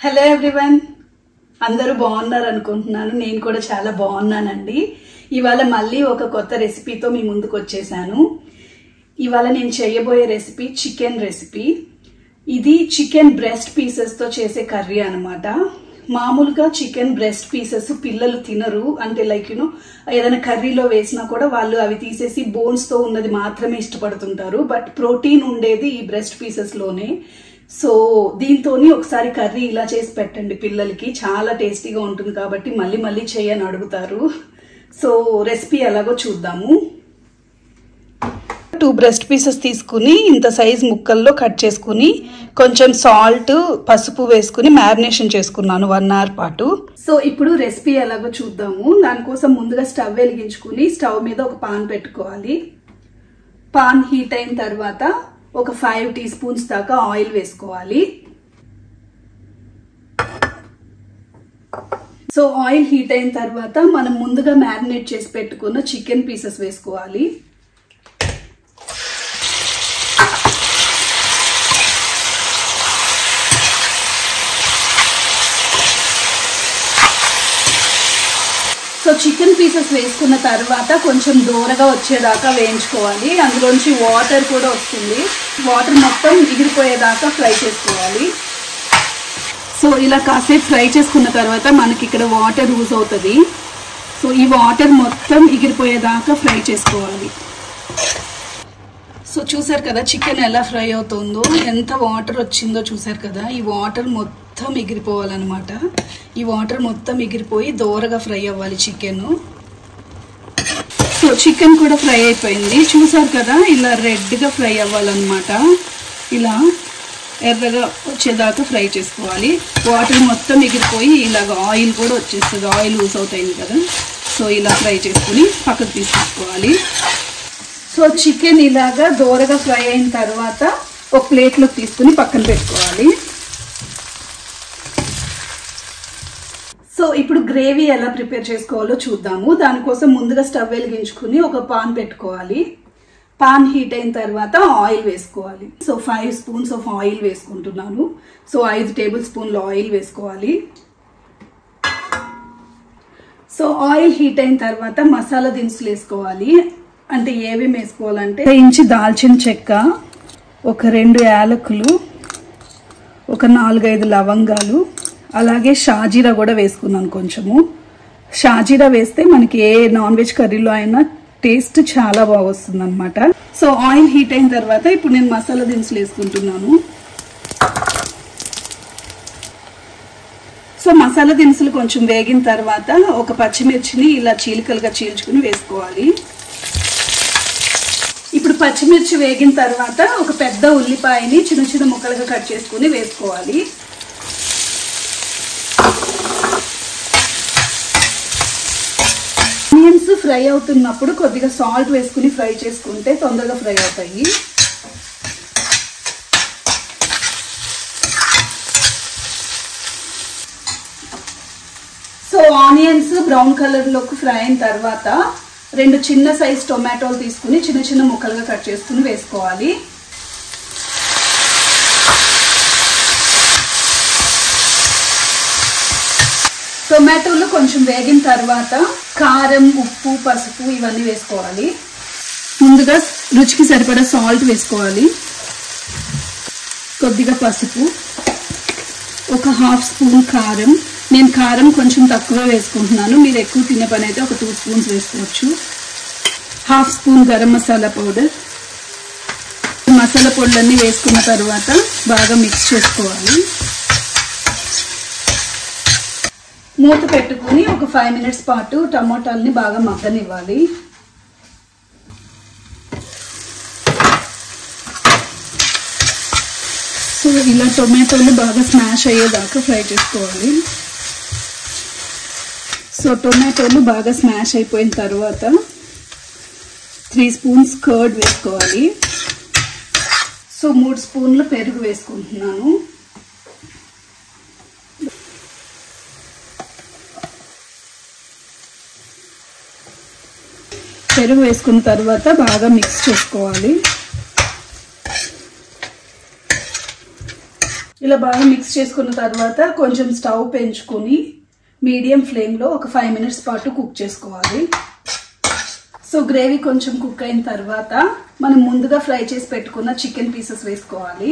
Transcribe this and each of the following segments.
Hello everyone, అందరూ బాగున్నారు అనుకుంటున్నాను. నేను కూడా చాలా బాగున్నానండి. ఇవాళ మళ్ళీ ఒక కొత్త రెసిపీతో మీ ముందుకు వచ్చేసాను. ఇవాళ నేను చేయబోయే రెసిపీ చికెన్ రెసిపీ. ఇది చికెన్ బ్రెస్ట్ పీసెస్తో చేసే కర్రీ అనమాట. మామూలుగా చికెన్ బ్రెస్ట్ పీసెస్ పిల్లలు తినరు, అంటే లైక్ ఏదైనా కర్రీలో వేసినా కూడా వాళ్ళు అవి తీసేసి బోన్స్తో ఉన్నది మాత్రమే ఇష్టపడుతుంటారు. బట్ ప్రోటీన్ ఉండేది ఈ బ్రెస్ట్ పీసెస్లోనే. సో దీంతో ఒకసారి కర్రీ ఇలా చేసి పెట్టండి పిల్లలకి, చాలా టేస్టీగా ఉంటుంది కాబట్టి మళ్ళీ మళ్ళీ చేయని అడుగుతారు. సో రెసిపీ ఎలాగో చూద్దాము. 2 బ్రెస్ట్ పీసెస్ తీసుకుని ఇంత సైజ్ ముక్కల్లో కట్ చేసుకుని కొంచెం సాల్ట్, పసుపు వేసుకుని మ్యారినేషన్ చేసుకున్నాను 1 అవర్ పాటు. సో ఇప్పుడు రెసిపీ ఎలాగో చూద్దాము. దానికోసం ముందుగా స్టవ్ వెలిగించుకుని స్టవ్ మీద ఒక పాన్ పెట్టుకోవాలి. పాన్ హీట్ అయిన తర్వాత ఒక 5 టీ స్పూన్స్ దాకా ఆయిల్ వేసుకోవాలి. సో ఆయిల్ హీట్ అయిన తర్వాత మనం ముందుగా మ్యారినేట్ చేసి పెట్టుకున్న చికెన్ పీసెస్ వేసుకోవాలి. సో చికెన్ పీసెస్ వేసుకున్న తర్వాత కొంచెం దూరగా వచ్చేదాకా వేయించుకోవాలి. అందులోంచి వాటర్ కూడా వస్తుంది. వాటర్ మొత్తం ఎగిరిపోయేదాకా ఫ్రై చేసుకోవాలి. సో ఇలా కాసేపు ఫ్రై చేసుకున్న తర్వాత మనకి ఇక్కడ వాటర్ యూజ్ అవుతుంది. సో ఈ వాటర్ మొత్తం ఎగిరిపోయేదాకా ఫ్రై చేసుకోవాలి. సో చూసారు కదా చికెన్ ఎలా ఫ్రై అవుతుందో, ఎంత వాటర్ వచ్చిందో చూసారు కదా. ఈ వాటర్ మొత్తం ఎగిరిపోవాలన్నమాట. ఈ వాటర్ మొత్తం ఎగిరిపోయి దోరగా ఫ్రై అవ్వాలి చికెన్. సో చికెన్ కూడా ఫ్రై అయిపోయింది, చూసారు కదా. ఇలా రెడ్గా ఫ్రై అవ్వాలన్నమాట. ఇలా ఎర్రగా వచ్చేదాకా ఫ్రై చేసుకోవాలి. వాటర్ మొత్తం ఎగిరిపోయి ఇలాగ ఆయిల్ కూడా వచ్చేస్తుంది, ఆయిల్ యూస్ అవుతాయి కదా. సో ఇలా ఫ్రై చేసుకుని పక్కకు తీసుకోవాలి. సో చికెన్ ఇలాగా దోరగా ఫ్రై అయిన తర్వాత ఒక ప్లేట్లోకి తీసుకుని పక్కన పెట్టుకోవాలి. సో ఇప్పుడు గ్రేవీ ఎలా ప్రిపేర్ చేసుకోవాలో చూద్దాము. దానికోసం ముందుగా స్టవ్ వెలిగించుకుని ఒక పాన్ పెట్టుకోవాలి. పాన్ హీట్ అయిన తర్వాత ఆయిల్ వేసుకోవాలి. సో 5 స్పూన్స్ ఆఫ్ ఆయిల్ వేసుకుంటున్నాను. సో 5 టేబుల్ స్పూన్ల ఆయిల్ వేసుకోవాలి. సో ఆయిల్ హీట్ అయిన తర్వాత మసాలా దినుసులు వేసుకోవాలి. అంటే ఏమేమి వేసుకోవాలంటే 1 ఇంచు దాల్చిన చెక్క, ఒక 2 యాలకులు, ఒక 4-5 లవంగాలు, అలాగే షాజీరా కూడా వేసుకున్నాను కొంచెము. షాజీరా వేస్తే మనకి ఏ నాన్ వెజ్ కర్రీలో అయినా టేస్ట్ చాలా బాగా వస్తుంది అనమాట. సో ఆయిల్ హీట్ అయిన తర్వాత ఇప్పుడు నేను మసాలా దినుసులు వేసుకుంటున్నాను. సో మసాలా దినుసులు కొంచెం వేగిన తర్వాత ఒక పచ్చిమిర్చిని ఇలా చీలికలుగా చీల్చుకుని వేసుకోవాలి. ఇప్పుడు పచ్చిమిర్చి వేగిన తర్వాత ఒక పెద్ద ఉల్లిపాయని చిన్న చిన్న ముక్కలుగా కట్ చేసుకుని వేసుకోవాలి. ఆనియన్స్ ఫ్రై అవుతున్నప్పుడు కొద్దిగా సాల్ట్ వేసుకుని ఫ్రై చేసుకుంటే తొందరగా ఫ్రై అవుతాయి. సో ఆనియన్స్ బ్రౌన్ కలర్లోకి ఫ్రై అయిన తర్వాత 2 చిన్న సైజ్ టొమాటోలు తీసుకుని చిన్న చిన్న ముక్కలుగా కట్ చేసుకుని వేసుకోవాలి. టొమాటోలు కొంచెం వేగిన తర్వాత కారం, ఉప్పు, పసుపు ఇవన్నీ వేసుకోవాలి. ముందుగా రుచికి సరిపడా సాల్ట్ వేసుకోవాలి. కొద్దిగా పసుపు, ఒక 1/2 స్పూన్ కారం. నేను కారం కొంచెం తక్కువ వేసుకుంటున్నాను, మీరు ఎక్కువ తినే పని అయితే ఒక 2 స్పూన్స్ వేసుకోవచ్చు. 1/2 స్పూన్ గరం మసాలా పౌడర్. మసాలా పొడులన్నీ వేసుకున్న తర్వాత బాగా మిక్స్ చేసుకోవాలి. మూత పెట్టుకుని ఒక 5 మినిట్స్ పాటు టమోటాలని బాగా మగ్గనివ్వాలి. సో ఇలా టొమాటోలు బాగా స్మాష్ అయ్యేదాకా ఫ్రై చేసుకోవాలి. సో టొమాటోలు బాగా స్మాష్ అయిపోయిన తర్వాత 3 స్పూన్స్ కర్డ్ వేసుకోవాలి. సో 3 స్పూన్లు పెరుగు వేసుకుంటున్నాను. పెరుగు వేసుకున్న తర్వాత బాగా మిక్స్ చేసుకోవాలి. ఇలా బాగా మిక్స్ చేసుకున్న తర్వాత కొంచెం స్టవ్ పెంచుకొని మీడియం ఫ్లేమ్లో ఒక 5 మినిట్స్ పాటు కుక్ చేసుకోవాలి. సో గ్రేవీ కొంచెం కుక్ అయిన తర్వాత మనం ముందుగా ఫ్రై చేసి పెట్టుకున్న చికెన్ పీసెస్ వేసుకోవాలి.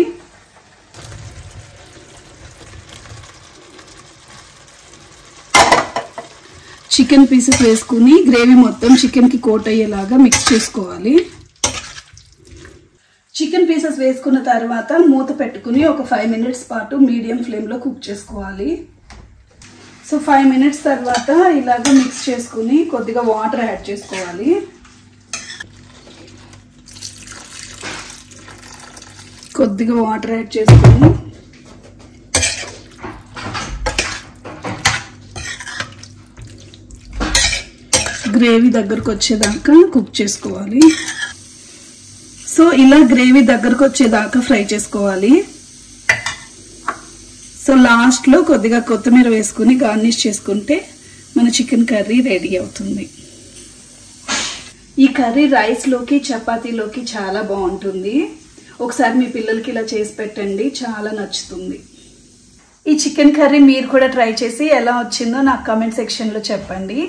చికెన్ పీసెస్ వేసుకుని గ్రేవీ మొత్తం చికెన్కి కోట్ అయ్యేలాగా మిక్స్ చేసుకోవాలి. చికెన్ పీసెస్ వేసుకున్న తర్వాత మూత పెట్టుకుని ఒక 5 మినిట్స్ పాటు మీడియం ఫ్లేమ్లో కుక్ చేసుకోవాలి. సో 5 మినిట్స్ తర్వాత ఇలాగ మిక్స్ చేసుకుని కొద్దిగా వాటర్ యాడ్ చేసుకోవాలి. కొద్దిగా వాటర్ యాడ్ చేసుకుని గ్రేవీ దగ్గరకు వచ్చేదాకా కుక్ చేసుకోవాలి. సో ఇలా గ్రేవీ దగ్గరకు వచ్చేదాకా ఫ్రై చేసుకోవాలి. సో లాస్ట్లో కొద్దిగా కొత్తిమీర వేసుకుని గార్నిష్ చేసుకుంటే మన చికెన్ కర్రీ రెడీ అవుతుంది. ఈ కర్రీ రైస్లోకి చపాతీలోకి చాలా బాగుంటుంది. ఒకసారి మీ పిల్లలకి ఇలా చేసి పెట్టండి, చాలా నచ్చుతుంది. ఈ చికెన్ కర్రీ మీరు కూడా ట్రై చేసి ఎలా వచ్చిందో నాకు కామెంట్ సెక్షన్లో చెప్పండి.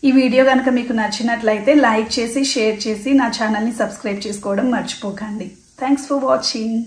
ఈ వీడియో కనుక మీకు నచ్చినట్లయితే లైక్ చేసి షేర్ చేసి నా ఛానల్ని సబ్స్క్రైబ్ చేసుకోవడం మర్చిపోకండి. Thanks for watching.